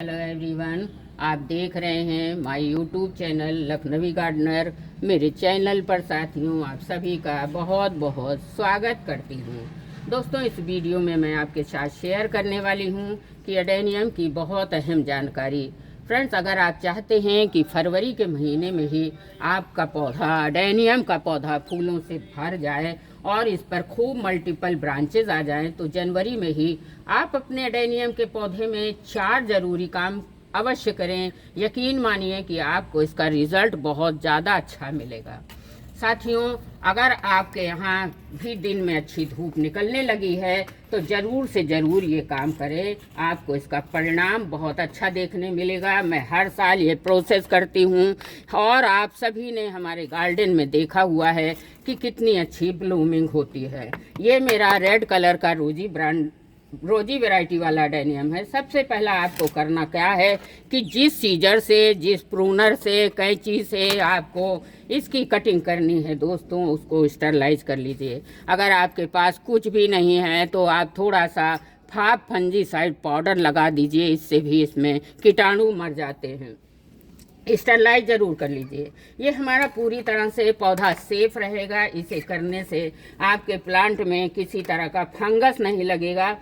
Hello everyone, आप देख रहे हैं my YouTube channel Lakhnavi gardener. मेरे चैनल पर साथियों आप सभी का बहुत बहुत स्वागत करती हूँ। दोस्तों, इस वीडियो में मैं आपके साथ शेयर करने वाली हूँ कि एडेनियम की बहुत अहम जानकारी। फ्रेंड्स, अगर आप चाहते हैं कि फरवरी के महीने में ही आपका पौधा एडेनियम का पौधा फूलों से भर जाए और इस पर खूब मल्टीपल ब्रांचेज आ जाएं, तो जनवरी में ही आप अपने एडेनियम के पौधे में 4 जरूरी काम अवश्य करें। यकीन मानिए कि आपको इसका रिजल्ट बहुत ज़्यादा अच्छा मिलेगा। साथियों, अगर आपके यहाँ भी दिन में अच्छी धूप निकलने लगी है तो ज़रूर से ज़रूर ये काम करें, आपको इसका परिणाम बहुत अच्छा देखने मिलेगा। मैं हर साल ये प्रोसेस करती हूँ और आप सभी ने हमारे गार्डन में देखा हुआ है कि कितनी अच्छी ब्लूमिंग होती है। ये मेरा रेड कलर का रोजी वैरायटी वाला एडेनियम है। सबसे पहला आपको करना क्या है कि जिस सीजर से, जिस प्रूनर से, कैंची से आपको इसकी कटिंग करनी है दोस्तों, उसको स्टरलाइज कर लीजिए। अगर आपके पास कुछ भी नहीं है तो आप थोड़ा सा फाब फंजीसाइड पाउडर लगा दीजिए, इससे भी इसमें कीटाणु मर जाते हैं। स्टरलाइज ज़रूर कर लीजिए। ये हमारा पूरी तरह से पौधा सेफ रहेगा। इसे करने से आपके प्लांट में किसी तरह का फंगस नहीं लगेगा।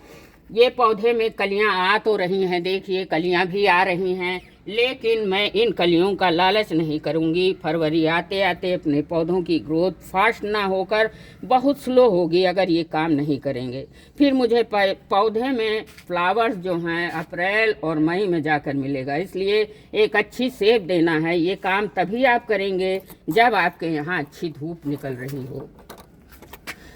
ये पौधे में कलियां आ तो रही हैं, देखिए कलियां भी आ रही हैं, लेकिन मैं इन कलियों का लालच नहीं करूंगी। फरवरी आते आते अपने पौधों की ग्रोथ फास्ट ना होकर बहुत स्लो होगी अगर ये काम नहीं करेंगे। फिर मुझे पौधे में फ्लावर्स जो हैं अप्रैल और मई में जाकर मिलेगा। इसलिए एक अच्छी सेप देना है। ये काम तभी आप करेंगे जब आपके यहाँ अच्छी धूप निकल रही हो।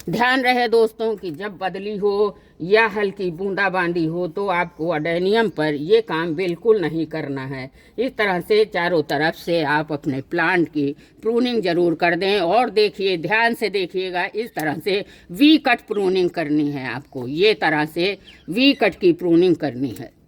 ध्यान रहे दोस्तों कि जब बदली हो या हल्की बूंदाबांदी हो तो आपको एडेनियम पर ये काम बिल्कुल नहीं करना है। इस तरह से चारों तरफ से आप अपने प्लांट की प्रूनिंग ज़रूर कर दें। और देखिए, ध्यान से देखिएगा, इस तरह से वी कट प्रूनिंग करनी है आपको। ये तरह से वी कट की प्रूनिंग करनी है।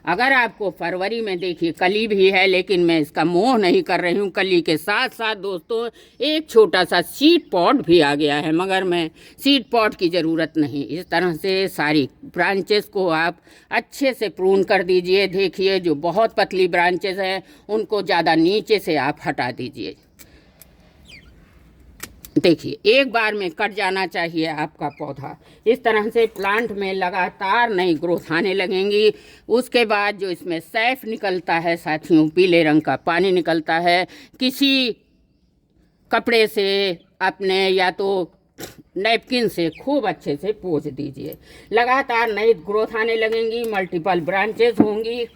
अगर आपको फरवरी में, देखिए कली भी है, लेकिन मैं इसका मोह नहीं कर रही हूँ। कली के साथ साथ दोस्तों एक छोटा सा सीड पॉट भी आ गया है, मगर मैं सीड पॉट की ज़रूरत नहीं। इस तरह से सारी ब्रांचेस को आप अच्छे से प्रून कर दीजिए। देखिए, जो बहुत पतली ब्रांचेस हैं उनको ज़्यादा नीचे से आप हटा दीजिए। देखिए, एक बार में कट जाना चाहिए आपका पौधा। इस तरह से प्लांट में लगातार नई ग्रोथ आने लगेंगी। उसके बाद जो इसमें सैफ निकलता है साथियों, पीले रंग का पानी निकलता है, किसी कपड़े से अपने या तो नैपकिन से खूब अच्छे से पोंछ दीजिए। लगातार नई ग्रोथ आने लगेंगी, मल्टीपल ब्रांचेस होंगी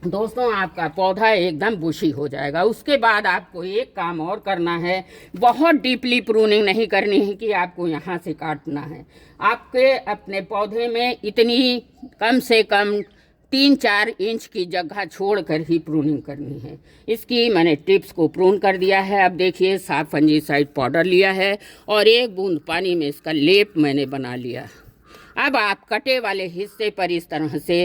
दोस्तों, आपका पौधा एकदम बुशी हो जाएगा। उसके बाद आपको एक काम और करना है। बहुत डीपली प्रूनिंग नहीं करनी है कि आपको यहाँ से काटना है। आपके अपने पौधे में इतनी कम से कम 3-4 इंच की जगह छोड़कर ही प्रूनिंग करनी है। इसकी मैंने टिप्स को प्रून कर दिया है। अब देखिए, साफ फंजीसाइड पाउडर लिया है और 1 बूंद पानी में इसका लेप मैंने बना लिया। अब आप कटे वाले हिस्से पर इस तरह से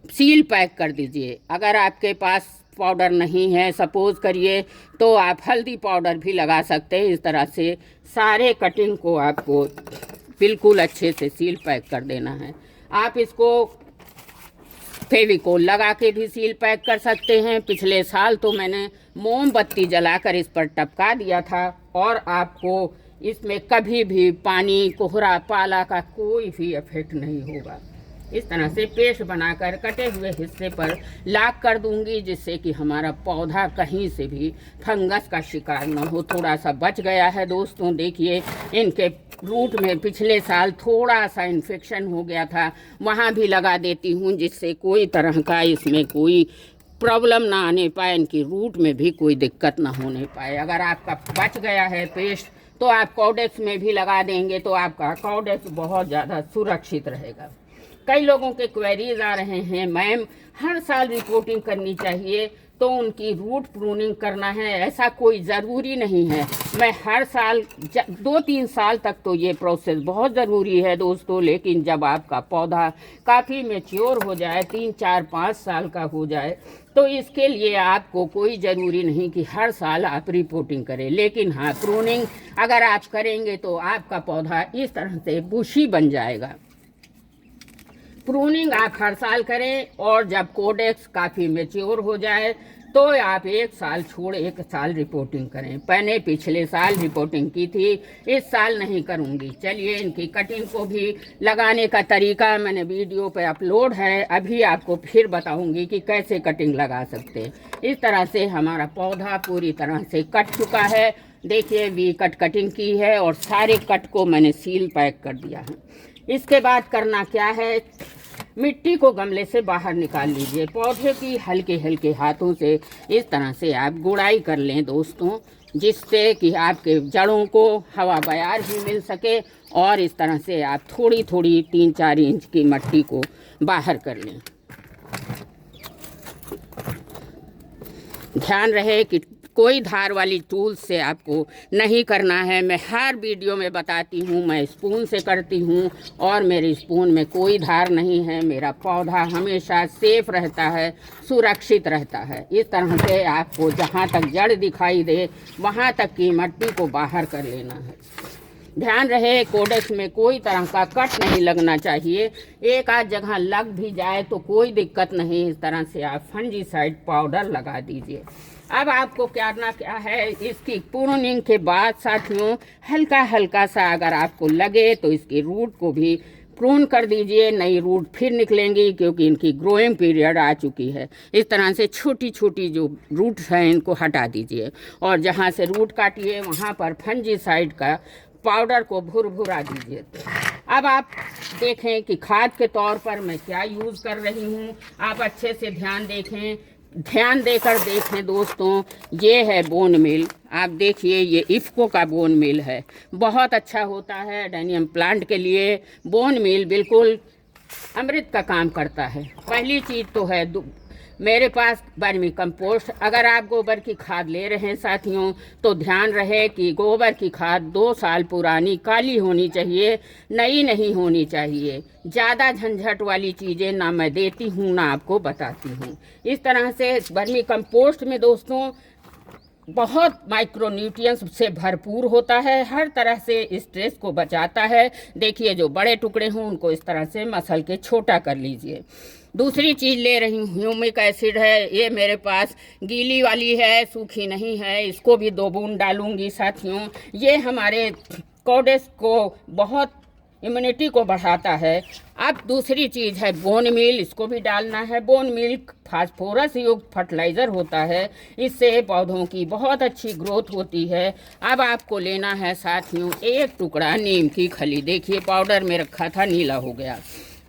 सील पैक कर दीजिए। अगर आपके पास पाउडर नहीं है, सपोज करिए, तो आप हल्दी पाउडर भी लगा सकते हैं। इस तरह से सारे कटिंग को आपको बिल्कुल अच्छे से सील पैक कर देना है। आप इसको फेविकोल लगा के भी सील पैक कर सकते हैं। पिछले साल तो मैंने मोमबत्ती जलाकर इस पर टपका दिया था और आपको इसमें कभी भी पानी, कोहरा, पाला का कोई भी इफेक्ट नहीं होगा। इस तरह से पेस्ट बनाकर कटे हुए हिस्से पर लाक कर दूंगी, जिससे कि हमारा पौधा कहीं से भी फंगस का शिकार न हो। थोड़ा सा बच गया है दोस्तों, देखिए इनके रूट में पिछले साल थोड़ा सा इन्फेक्शन हो गया था, वहाँ भी लगा देती हूँ, जिससे कोई तरह का इसमें कोई प्रॉब्लम ना आने पाए, इनकी रूट में भी कोई दिक्कत ना होने पाए। अगर आपका बच गया है पेस्ट तो आप कॉडेक्स में भी लगा देंगे तो आपका कॉडेक्स बहुत ज़्यादा सुरक्षित रहेगा। कई लोगों के क्वेरीज आ रहे हैं, मैम हर साल रिपोर्टिंग करनी चाहिए तो उनकी रूट प्रूनिंग करना है, ऐसा कोई ज़रूरी नहीं है। मैं हर साल 2-3 साल तक तो ये प्रोसेस बहुत ज़रूरी है दोस्तों, लेकिन जब आपका पौधा काफ़ी मैच्योर हो जाए, 3-4-5 साल का हो जाए, तो इसके लिए आपको कोई ज़रूरी नहीं कि हर साल आप रिपोर्टिंग करें। लेकिन हाँ, प्रूनिंग अगर आप करेंगे तो आपका पौधा इस तरह से बुशी बन जाएगा। प्रूनिंग आप हर साल करें, और जब कोडेक्स काफ़ी मैच्योर हो जाए तो आप 1 साल छोड़ 1 साल रिपोर्टिंग करें। मैंने पिछले साल रिपोर्टिंग की थी, इस साल नहीं करूंगी। चलिए, इनकी कटिंग को भी लगाने का तरीका मैंने वीडियो पे अपलोड है, अभी आपको फिर बताऊंगी कि कैसे कटिंग लगा सकते हैं। इस तरह से हमारा पौधा पूरी तरह से कट चुका है। देखिए, वी कट कटिंग की है और सारे कट को मैंने सील पैक कर दिया है। इसके बाद करना क्या है, मिट्टी को गमले से बाहर निकाल लीजिए। पौधे की हल्के हल्के हाथों से इस तरह से आप गुड़ाई कर लें दोस्तों, जिससे कि आपके जड़ों को हवा बयार भी मिल सके, और इस तरह से आप थोड़ी थोड़ी 3-4 इंच की मिट्टी को बाहर कर लें। ध्यान रहे कि कोई धार वाली टूल से आपको नहीं करना है। मैं हर वीडियो में बताती हूँ, मैं स्पून से करती हूँ और मेरे स्पून में कोई धार नहीं है। मेरा पौधा हमेशा सेफ रहता है, सुरक्षित रहता है। इस तरह से आपको जहाँ तक जड़ दिखाई दे वहाँ तक की मिट्टी को बाहर कर लेना है। ध्यान रहे, कोडेक्स में कोई तरह का कट नहीं लगना चाहिए। एक आध जगह लग भी जाए तो कोई दिक्कत नहीं। इस तरह से आप फंजीसाइड पाउडर लगा दीजिए। अब आपको करना क्या है, इसकी प्रूनिंग के बाद साथियों हल्का हल्का सा अगर आपको लगे तो इसकी रूट को भी प्रून कर दीजिए। नई रूट फिर निकलेंगी क्योंकि इनकी ग्रोइंग पीरियड आ चुकी है। इस तरह से छोटी छोटी जो रूट्स हैं इनको हटा दीजिए, और जहाँ से रूट काटिए वहाँ पर फंजीसाइड का पाउडर को भुरभुरा दीजिए। अब आप देखें कि खाद के तौर पर मैं क्या यूज़ कर रही हूँ। आप अच्छे से ध्यान देकर देखें दोस्तों। ये है बोन मील, आप देखिए, ये इफ़को का बोन मील है, बहुत अच्छा होता है एडेनियम प्लांट के लिए। बोन मील बिल्कुल अमृत का काम करता है। पहली चीज़ तो है मेरे पास वर्मी कंपोस्ट। अगर आप गोबर की खाद ले रहे हैं साथियों, तो ध्यान रहे कि गोबर की खाद 2 साल पुरानी काली होनी चाहिए, नई नहीं होनी चाहिए। ज़्यादा झंझट वाली चीज़ें ना मैं देती हूँ ना आपको बताती हूँ। इस तरह से वर्मी कंपोस्ट में दोस्तों बहुत माइक्रोन्यूट्रिएंट्स से भरपूर होता है, हर तरह से स्ट्रेस को बचाता है। देखिए, जो बड़े टुकड़े हों उनको इस तरह से मसल के छोटा कर लीजिए। दूसरी चीज़ ले रही हूँ, ह्यूमिक एसिड है। ये मेरे पास गीली वाली है, सूखी नहीं है। इसको भी 2 बूंद डालूंगी साथियों। ये हमारे कोडेक्स को बहुत इम्यूनिटी को बढ़ाता है। अब दूसरी चीज़ है बोन मील, इसको भी डालना है। बोन मील फास्फोरस युक्त फर्टिलाइज़र होता है, इससे पौधों की बहुत अच्छी ग्रोथ होती है। अब आपको लेना है साथियों 1 टुकड़ा नीम की खली। देखिए, पाउडर में रखा था, नीला हो गया।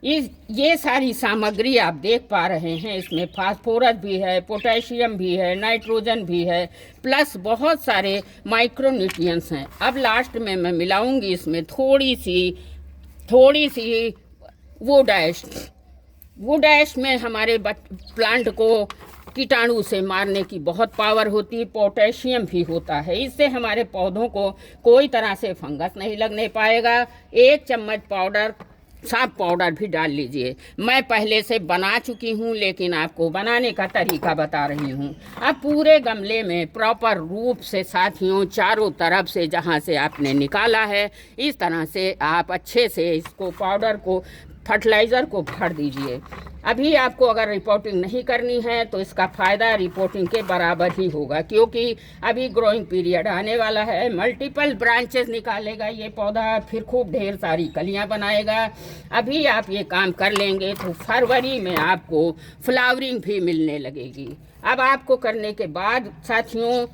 ये सारी सामग्री आप देख पा रहे हैं, इसमें फास्फोरस भी है, पोटेशियम भी है, नाइट्रोजन भी है, प्लस बहुत सारे माइक्रोन्यूट्रिएंट्स हैं। अब लास्ट में मैं मिलाऊंगी इसमें थोड़ी सी वुड ऐश में हमारे प्लांट को कीटाणु से मारने की बहुत पावर होती है। पोटेशियम भी होता है, इससे हमारे पौधों को कोई तरह से फंगस नहीं लगने पाएगा। 1 चम्मच साफ पाउडर भी डाल लीजिए। मैं पहले से बना चुकी हूँ, लेकिन आपको बनाने का तरीका बता रही हूँ। अब पूरे गमले में प्रॉपर रूप से साथियों चारों तरफ से जहाँ से आपने निकाला है, इस तरह से आप अच्छे से इसको पाउडर को फर्टिलाइज़र को भर दीजिए। अभी आपको अगर रिपोर्टिंग नहीं करनी है तो इसका फ़ायदा रिपोर्टिंग के बराबर ही होगा, क्योंकि अभी ग्रोइंग पीरियड आने वाला है। मल्टीपल ब्रांचेस निकालेगा ये पौधा, फिर खूब ढेर सारी कलियां बनाएगा। अभी आप ये काम कर लेंगे तो फरवरी में आपको फ्लावरिंग भी मिलने लगेगी। अब आपको करने के बाद साथियों,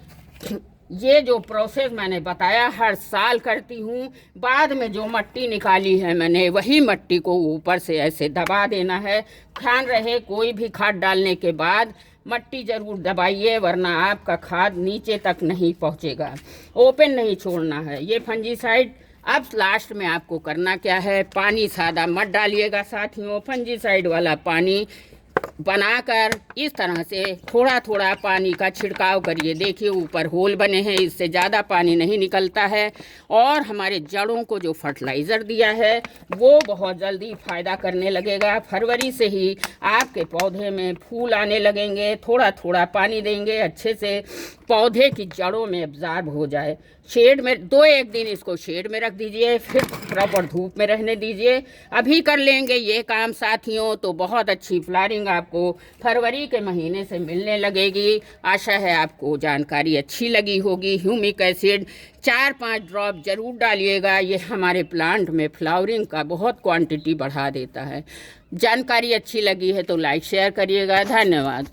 ये जो प्रोसेस मैंने बताया हर साल करती हूँ। बाद में जो मिट्टी निकाली है मैंने, वही मिट्टी को ऊपर से ऐसे दबा देना है। ध्यान रहे, कोई भी खाद डालने के बाद मिट्टी ज़रूर दबाइए, वरना आपका खाद नीचे तक नहीं पहुँचेगा। ओपन नहीं छोड़ना है ये फंजीसाइड। अब लास्ट में आपको करना क्या है, पानी सादा मत डालिएगा साथियों। फंजीसाइड वाला पानी बनाकर इस तरह से थोड़ा थोड़ा पानी का छिड़काव करिए। देखिए, ऊपर होल बने हैं, इससे ज़्यादा पानी नहीं निकलता है। और हमारे जड़ों को जो फर्टिलाइज़र दिया है वो बहुत जल्दी फ़ायदा करने लगेगा। फरवरी से ही आपके पौधे में फूल आने लगेंगे। थोड़ा थोड़ा पानी देंगे अच्छे से, पौधे की जड़ों में एब्जॉर्ब हो जाए। शेड में 2-1 दिन इसको शेड में रख दीजिए, फिर प्रॉपर धूप में रहने दीजिए। अभी कर लेंगे ये काम साथियों तो बहुत अच्छी फ्लावरिंग आपको फरवरी के महीने से मिलने लगेगी। आशा है आपको जानकारी अच्छी लगी होगी। ह्यूमिक एसिड 4-5 ड्रॉप ज़रूर डालिएगा, ये हमारे प्लांट में फ्लावरिंग का बहुत क्वांटिटी बढ़ा देता है। जानकारी अच्छी लगी है तो लाइक शेयर करिएगा। धन्यवाद।